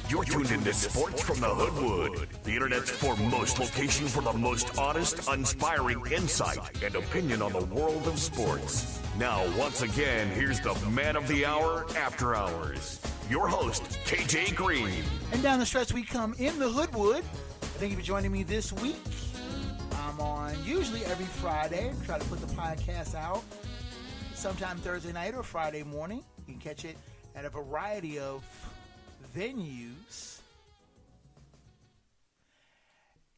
You're tuned into Sports from the Hoodwood, the internet's foremost location for the most honest, inspiring insight and opinion on the world of sports. Now, once again, here's the man of the hour, After Hours. Your host, KJ Green. And down the stretch we come in the Hoodwood. Thank you for joining me this week. I'm on usually every Friday. Try to put the podcast out sometime Thursday night or Friday morning. You can catch it at a variety of venues.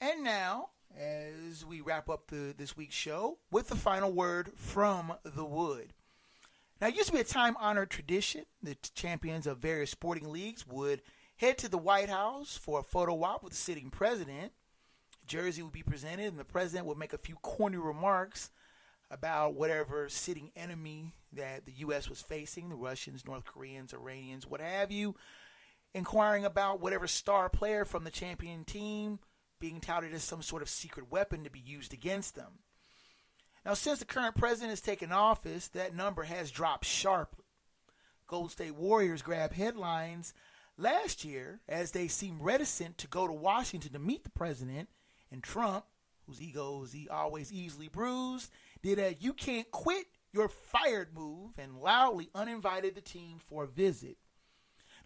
And now, as we wrap up this week's show with the final word from the Wood. Now, it used to be a time-honored tradition that champions of various sporting leagues would head to the White House for a photo op with the sitting president. A jersey would be presented, and the president would make a few corny remarks about whatever sitting enemy that the U.S. was facing, the Russians, North Koreans, Iranians, what have you, inquiring about whatever star player from the champion team being touted as some sort of secret weapon to be used against them. Now, since the current president has taken office, that number has dropped sharply. Golden State Warriors grabbed headlines last year as they seemed reticent to go to Washington to meet the president, and Trump, whose ego is always easily bruised, did a "you can't quit, you're fired" move and loudly uninvited the team for a visit.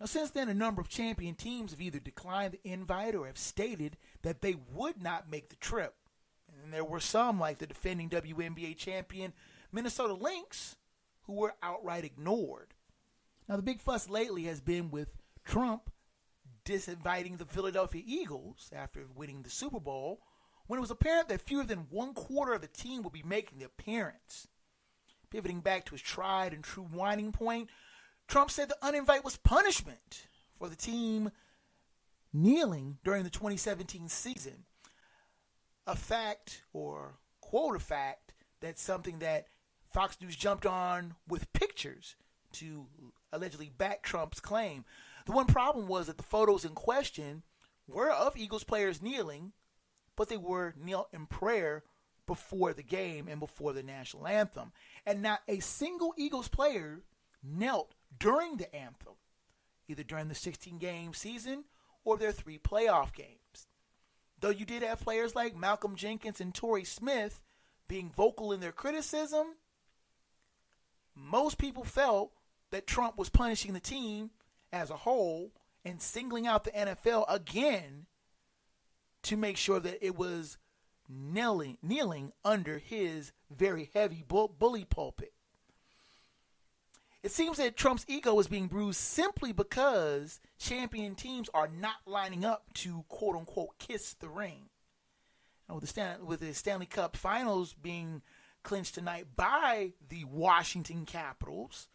Now, since then, a number of champion teams have either declined the invite or have stated that they would not make the trip. And there were some, like the defending WNBA champion Minnesota Lynx, who were outright ignored. Now, the big fuss lately has been with Trump disinviting the Philadelphia Eagles after winning the Super Bowl, when it was apparent that fewer than one quarter of the team would be making the appearance. Pivoting back to his tried and true whining point, Trump said the uninvite was punishment for the team kneeling during the 2017 season. A fact, or quote a fact, that's something that Fox News jumped on with pictures to allegedly back Trump's claim. The one problem was that the photos in question were of Eagles players kneeling, but they were knelt in prayer before the game and before the national anthem. And not a single Eagles player knelt during the anthem, either during the 16-game season or their 3 playoff games. Though you did have players like Malcolm Jenkins and Torrey Smith being vocal in their criticism, most people felt that Trump was punishing the team as a whole and singling out the NFL again to make sure that it was kneeling under his very heavy bully pulpit. It seems that Trump's ego is being bruised simply because champion teams are not lining up to quote-unquote kiss the ring. Now, with the Stanley Cup Finals being clinched tonight by the Washington Capitals,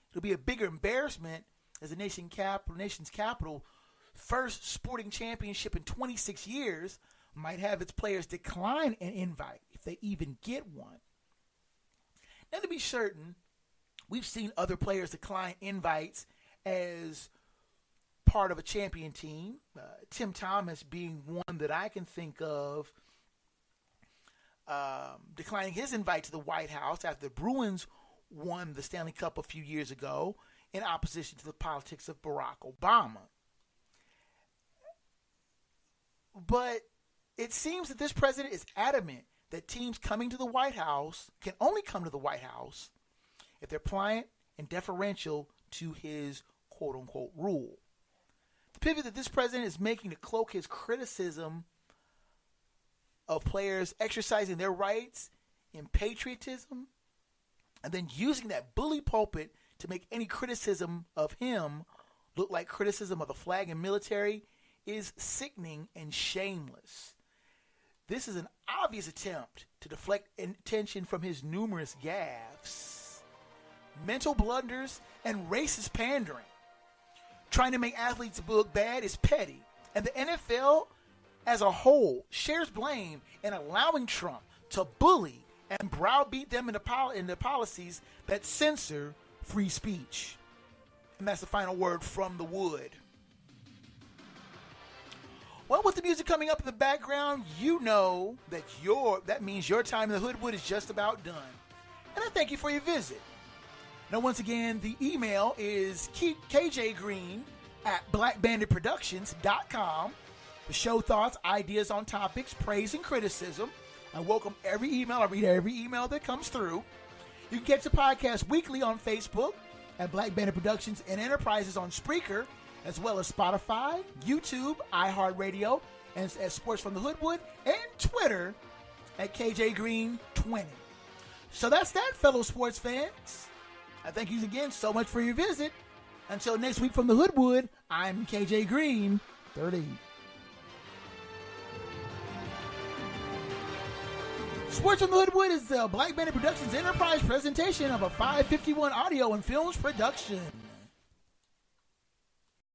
it'll be a bigger embarrassment as the nation's capital, first sporting championship in 26 years, might have its players decline an invite if they even get one. Now, to be certain, we've seen other players decline invites as part of a champion team. Tim Thomas being one that I can think of, declining his invite to the White House after the Bruins won the Stanley Cup a few years ago in opposition to the politics of Barack Obama. But it seems that this president is adamant that teams coming to the White House can only come to the White House if they're pliant and deferential to his quote-unquote rule. The pivot that this president is making to cloak his criticism of players exercising their rights in patriotism and then using that bully pulpit to make any criticism of him look like criticism of the flag and military is sickening and shameless. This is an obvious attempt to deflect attention from his numerous gaffes, mental blunders, and racist pandering. Trying to make athletes look bad is petty, and the NFL as a whole shares blame in allowing Trump to bully and browbeat them in the policies that censor free speech. And that's the final word from the Wood. Well, with the music coming up in the background, you know that that means your time in the Hoodwood is just about done. And I thank you for your visit. Now, once again, the email is kjgreen at blackbanditproductions.com for show thoughts, ideas on topics, praise, and criticism. I welcome every email. I read every email that comes through. You can catch the podcast weekly on Facebook at Black Bandit Productions and Enterprises on Spreaker, as well as Spotify, YouTube, iHeartRadio, and at Sports from the Hoodwood, and Twitter at KJGreen20. So that's that, fellow sports fans. I thank you again so much for your visit. Until next week from the Hoodwood, I'm KJ Green, 30. Sports from the Hoodwood is the Black Bandit Productions Enterprise presentation of a 551 audio and films production.